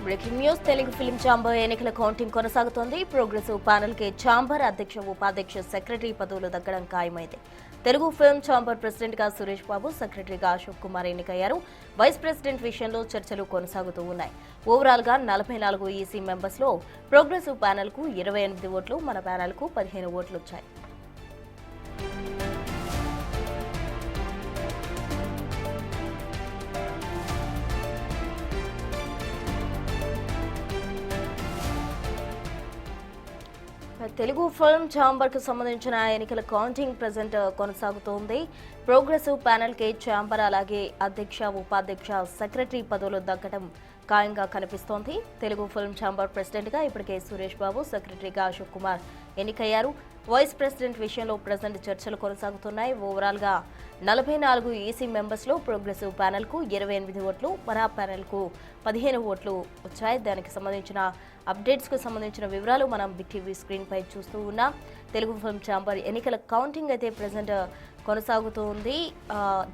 Breaking news Telugu film chamber ఎన్నికల counting కొనసాగుతోంది. Progressive panel కి ఛాంబర్ అధ్యక్ష ఉపాధ్యక్ష సెక్రటరీ పదవులు దక్కడం ఖాయమైంది. తెలుగు ఫిల్మ్ ఛాంబర్ ప్రెసిడెంట్ గా సురేష్ బాబు, సెక్రటరీగా అశోక్ కుమార్ ఎన్నికయ్యారు. వైస్ ప్రెసిడెంట్ విషయంలో చర్చలు కొనసాగుతూ ఉన్నాయి. ఓవరాల్ గా 44 ఈసీ మెంబర్స్ లో ప్రోగ్రెసివ్ ప్యానెల్ కు 28 ఓట్లు, మన ప్యానెల్ కు 15 ఓట్లు వచ్చాయి. తెలుగు ఫిల్మ్ ఛాంబర్ కు సంబంధించిన ఎన్నికల కౌంటింగ్ ప్రెజెంట్ కొనసాగుతోంది. ప్రోగ్రెసివ్ ప్యానెల్ కి ఛాంబర్ అలాగే అధ్యక్ష ఉపాధ్యక్ష సెక్రటరీ పదవులు దక్కడం ఖాయంగా కనిపిస్తోంది. తెలుగు ఫిల్మ్ ఛాంబర్ ప్రెసిడెంట్ గా ఇప్పటికే సురేష్ బాబు, సెక్రటరీగా అశోక్ కుమార్ ఎన్నికయ్యారు. వైస్ ప్రెసిడెంట్ విషయంలో ప్రెజెంట్ చర్చలు కొనసాగుతున్నాయి. ఓవరాల్ గా 44 ఈసీ మెంబర్స్ లో ప్రోగ్రెసివ్ ప్యానెల్ కు 28 ఓట్లు, మన ప్యానెల్ కు 15 ఓట్లు వచ్చాయి. దానికి సంబంధించిన అప్డేట్స్ కు సంబంధించిన వివరాలు మనం బిగ్ టీవీ స్క్రీన్ పై చూస్తూ ఉన్నాం. తెలుగు ఫిల్మ్ ఛాంబర్ ఎన్నికల కౌంటింగ్ అయితే ప్రెజెంట్ కొనసాగుతుంది.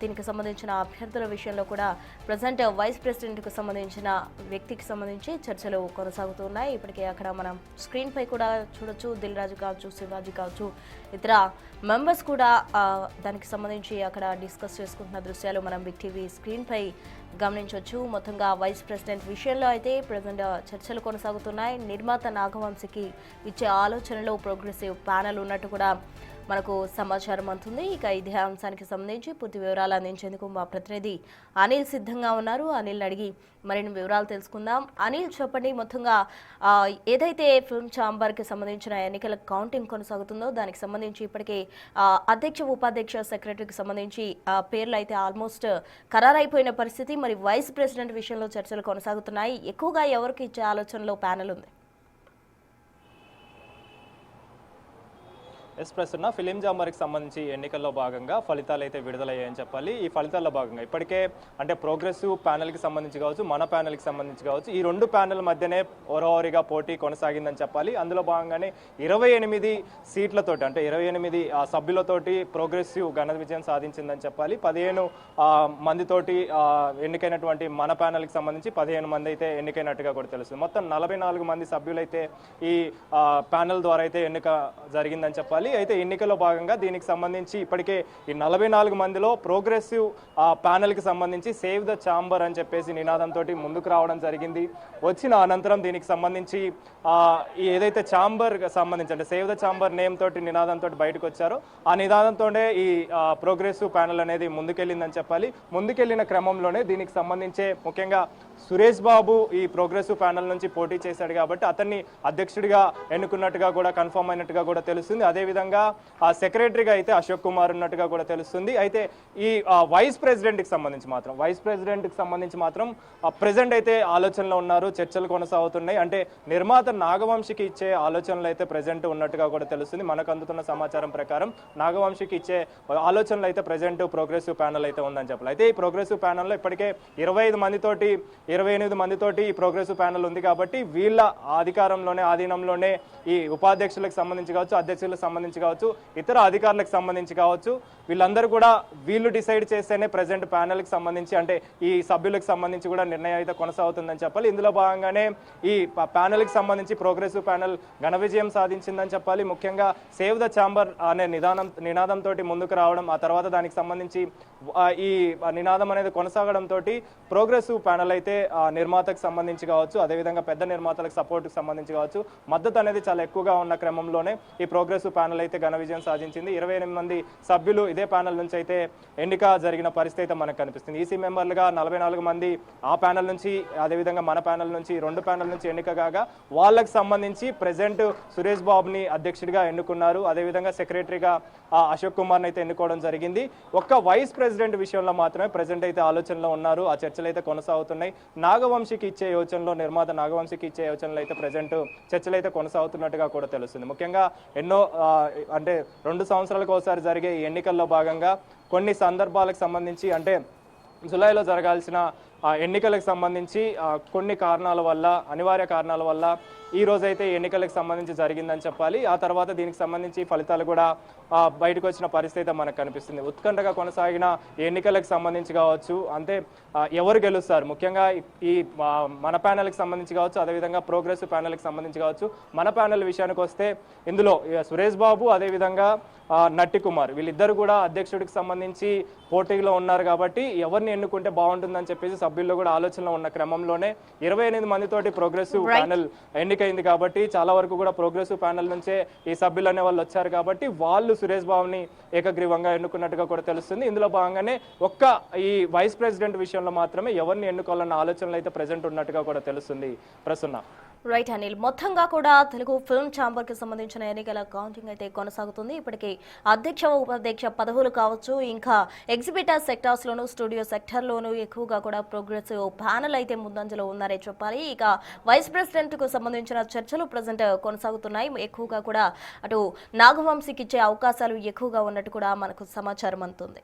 దీనికి సంబంధించిన అభ్యర్థుల విషయంలో కూడా ప్రజెంట్ వైస్ ప్రెసిడెంట్కు సంబంధించిన వ్యక్తికి సంబంధించి చర్చలు కొనసాగుతున్నాయి. ఇప్పటికే అక్కడ మనం స్క్రీన్ పై కూడా చూడొచ్చు. దిల్ రాజు కావచ్చు, శివాజీ కావచ్చు, ఇతర మెంబర్స్ కూడా దానికి సంబంధించి అక్కడ డిస్కస్ చేసుకుంటున్న దృశ్యాలు మనం బిగ్ టీవీ స్క్రీన్ పై గమనించవచ్చు. మొత్తంగా వైస్ ప్రెసిడెంట్ విషయంలో అయితే ప్రజెంట్ చర్చలు కొనసాగుతున్నాయి. నిర్మాత నాగవంశీకి ఇచ్చే ఆలోచనలో ప్రోగ్రెసివ్ ప్యానెల్ ఉన్నట్టు కూడా మనకు సమాచారం అందుతుంది. ఇక ఇదే అంశానికి సంబంధించి పూర్తి వివరాలు అందించేందుకు మా ప్రతినిధి అనిల్ సిద్ధంగా ఉన్నారు. అనిల్ అడిగి మరిన్ని వివరాలు తెలుసుకుందాం. అనిల్, చెప్పండి, మొత్తంగా ఏదైతే ఫిల్మ్ ఛాంబర్కి సంబంధించిన ఎన్నికల కౌంటింగ్ కొనసాగుతుందో దానికి సంబంధించి ఇప్పటికే అధ్యక్ష ఉపాధ్యక్ష సెక్రటరీకి సంబంధించి పేర్లు అయితే ఆల్మోస్ట్ ఖరారైపోయిన పరిస్థితి. మరి వైస్ ప్రెసిడెంట్ విషయంలో చర్చలు కొనసాగుతున్నాయి. ఎక్కువగా ఎవరికి ఇచ్చే ఆలోచనలో ప్యానెల్ ఉంది? ప్రస్తుతం ఫిలిం ఛాంబర్కి సంబంధించి ఎన్నికల్లో భాగంగా ఫలితాలు అయితే విడుదలయ్యాయని చెప్పాలి. ఈ ఫలితాల్లో భాగంగా ఇప్పటికే అంటే ప్రోగ్రెసివ్ ప్యానెల్కి సంబంధించి కావచ్చు, మన ప్యానెల్కి సంబంధించి కావచ్చు, ఈ రెండు ప్యానెల్ మధ్యనే ఓరవరిగా పోటీ కొనసాగిందని చెప్పాలి. అందులో భాగంగానే 28 సీట్లతోటి అంటే 28 సభ్యులతోటి ప్రోగ్రెసివ్ ఘన విజయం సాధించిందని చెప్పాలి. 15 మందితోటి ఎన్నికైనటువంటి మన ప్యానెల్కి సంబంధించి 15 మంది అయితే ఎన్నికైనట్టుగా కూడా తెలుస్తుంది. మొత్తం 44 మంది సభ్యులైతే ఈ ప్యానెల్ ద్వారా అయితే ఎన్నిక జరిగిందని చెప్పాలి. అయితే ఎన్నికల్లో భాగంగా దీనికి సంబంధించి ఇప్పటికే ఈ 44 మందిలో ప్రోగ్రెసివ్ ప్యానెల్కి సంబంధించి సేవ్ ద ఛాంబర్ అని చెప్పేసి నినాదంతో ముందుకు రావడం జరిగింది. వచ్చిన అనంతరం దీనికి సంబంధించి ఏదైతే ఛాంబర్ సంబంధించి అంటే సేవ్ ద ఛాంబర్ నేమ్ తోటి నినాదంతో బయటకు వచ్చారో ఆ నినాదంతోనే ఈ ప్రోగ్రెసివ్ ప్యానెల్ అనేది ముందుకెళ్ళిందని చెప్పాలి. ముందుకెళ్లిన క్రమంలోనే దీనికి సంబంధించే ముఖ్యంగా సురేష్ బాబు ఈ ప్రోగ్రెసివ్ ప్యానెల్ నుంచి పోటీ చేశాడు కాబట్టి అతన్ని అధ్యక్షుడిగా ఎన్నుకున్నట్టుగా కూడా కన్ఫర్మ్ అయినట్టుగా కూడా తెలుస్తుంది. అదేవిధంగా ఆ సెక్రటరీగా అయితే అశోక్ కుమార్ ఉన్నట్టుగా కూడా తెలుస్తుంది. అయితే ఈ వైస్ ప్రెసిడెంట్కి సంబంధించి మాత్రం ప్రెసిడెంట్ అయితే ఆలోచనలో ఉన్నారు. చర్చలు కొనసాగుతున్నాయి. అంటే నిర్మాత నాగవంశీకి ఇచ్చే ఆలోచనలు అయితే ప్రెసిడెంట్ ఉన్నట్టుగా కూడా తెలుస్తుంది. మనకు అందుతున్న సమాచారం ప్రకారం నాగవంశీకి ఇచ్చే ఆలోచనలు అయితే ప్రెసిడెంట్ ప్రోగ్రెసివ్ ప్యానెల్ అయితే ఉందని చెప్పాలి. అయితే ఈ ప్రోగ్రెసివ్ ప్యానెల్లో ఇప్పటికే 28 మందితోటి ఈ ప్రోగ్రెసివ్ ప్యానెల్ ఉంది కాబట్టి వీళ్ళ ఆధీనంలోనే ఈ ఉపాధ్యక్షులకు సంబంధించి కావచ్చు, అధ్యక్షులకు సంబంధించి కావచ్చు, ఇతర అధికారులకు సంబంధించి కావచ్చు, వీళ్ళందరూ కూడా వీళ్ళు డిసైడ్ చేస్తేనే ప్రెసిడెంట్ ప్యానెల్కి సంబంధించి అంటే ఈ సభ్యులకు సంబంధించి కూడా నిర్ణయం అయితే కొనసాగుతుందని చెప్పాలి. ఇందులో భాగంగానే ఈ ప్యానెల్కి సంబంధించి ప్రోగ్రెసివ్ ప్యానెల్ ఘన విజయం సాధించిందని చెప్పాలి. ముఖ్యంగా సేవ్ ద ఛాంబర్ అనే నినాదంతో ముందుకు రావడం, ఆ తర్వాత దానికి సంబంధించి ఈ నినాదం అనేది కొనసాగడంతో ప్రోగ్రెసివ్ ప్యానెల్ అయితే నిర్మాతకు సంబంధించి కావచ్చు, అదేవిధంగా పెద్ద నిర్మాతలకు సపోర్ట్కి సంబంధించి కావచ్చు మద్దతు అనేది చాలా ఎక్కువగా ఉన్న క్రమంలోనే ఈ ప్రోగ్రెసివ్ ప్యానెల్ అయితే ఘన విజయం సాధించింది. 28 మంది సభ్యులు ఇదే ప్యానెల్ నుంచి అయితే ఎన్నిక జరిగిన పరిస్థితి అయితే మనకు కనిపిస్తుంది. ఈసీ మెంబర్లుగా 44 మంది ఆ ప్యానెల్ నుంచి, అదేవిధంగా మన ప్యానెల్ నుంచి, 2 ప్యానెల్ నుంచి ఎన్నిక కాగా వాళ్ళకి సంబంధించి ప్రెసిడెంట్ సురేష్ బాబుని అధ్యక్షుడిగా ఎన్నుకున్నారు. అదేవిధంగా సెక్రటరీగా అశోక్ కుమార్ని అయితే ఎన్నుకోవడం జరిగింది. ఒక్క వైస్ ప్రెసిడెంట్ విషయంలో మాత్రమే ప్రెసిడెంట్ అయితే ఆలోచనలో ఉన్నారు. ఆ చర్చలు అయితే కొనసాగుతున్నాయి. నాగవంశీకి ఇచ్చే యోచనలో, నిర్మాత నాగవంశీకి ఇచ్చే యోచనలో అయితే ప్రెసిడెంట్ చర్చలు అయితే కొనసాగుతున్నట్టుగా కూడా తెలుస్తుంది. ముఖ్యంగా ఎన్నో అంటే 2 సంవత్సరాలకు ఒకసారి జరిగే ఈ ఎన్నికల్లో భాగంగా కొన్ని సందర్భాలకు సంబంధించి అంటే జులైలో జరగాల్సిన ఎన్నికలకు సంబంధించి కొన్ని కారణాల వల్ల, అనివార్య కారణాల వల్ల ఈ రోజైతే ఎన్నికలకు సంబంధించి జరిగిందని చెప్పాలి. ఆ తర్వాత దీనికి సంబంధించి ఫలితాలు కూడా బయటకు వచ్చిన పరిస్థితి మనకు కనిపిస్తుంది. ఉత్కంఠగా కొనసాగిన ఎన్నికలకు సంబంధించి కావచ్చు, అంటే ఎవరు గెలుస్తారు, ముఖ్యంగా ఈ మన ప్యానెల్కి సంబంధించి కావచ్చు, అదేవిధంగా ప్రోగ్రెసివ్ ప్యానెల్కి సంబంధించి కావచ్చు. మన ప్యానెల్ విషయానికి వస్తే ఇందులో సురేష్ బాబు అదేవిధంగా నట్టి కుమార్ వీళ్ళిద్దరు కూడా అధ్యక్షుడికి సంబంధించి పోటీలో ఉన్నారు. కాబట్టి ఎవరిని ఎన్నుకుంటే బాగుంటుందని చెప్పేసి సభ్యుల్లో కూడా ఆలోచనలో ఉన్న క్రమంలోనే 28 మందితోటి ప్రోగ్రెసివ్ ప్యానెల్ ఎన్నికైంది. కాబట్టి చాలా వరకు కూడా ప్రోగ్రెసివ్ ప్యానెల్ నుంచే ఈ సభ్యులు అనే వాళ్ళు వచ్చారు. కాబట్టి వాళ్ళు సురేష్ బాబుని ఏకగ్రీవంగా ఎన్నుకున్నట్టుగా కూడా తెలుస్తుంది. ఇందులో భాగంగానే ఈ వైస్ ప్రెసిడెంట్ విషయంలో మాత్రమే ఎవరిని ఎన్నుకోవాలన్న ఆలోచనలు అయితే ప్రెజెంట్ ఉన్నట్టుగా కూడా తెలుస్తుంది. ప్రసన్న. రైట్ అనిల్, మొత్తంగా కూడా తెలుగు ఫిల్మ్ ఛాంబర్ కి సంబంధించిన ఎన్నికల కౌంటింగ్ అయితే కొనసాగుతుంది. ఇప్పటికీ అధ్యక్ష ఉపాధ్యక్ష పదవులు కావచ్చు, ఇంకా ఎగ్జిబిటర్ సెక్టార్స్ లోను, స్టూడియో సెక్టర్ లోను ఎక్కువగా కూడా ప్రోగ్రెసివ్ ప్యానెల్ అయితే ముందంజలో ఉన్నారని చెప్పాలి. ఇక వైస్ ప్రెసిడెంట్ కు సంబంధించిన చర్చలు ప్రజెంట్ కొనసాగుతున్నాయి. ఎక్కువగా కూడా అటు నాగవంశీకి ఇచ్చే అవకాశాలు ఎక్కువగా ఉన్నట్టు కూడా మనకు సమాచారం అందుతుంది.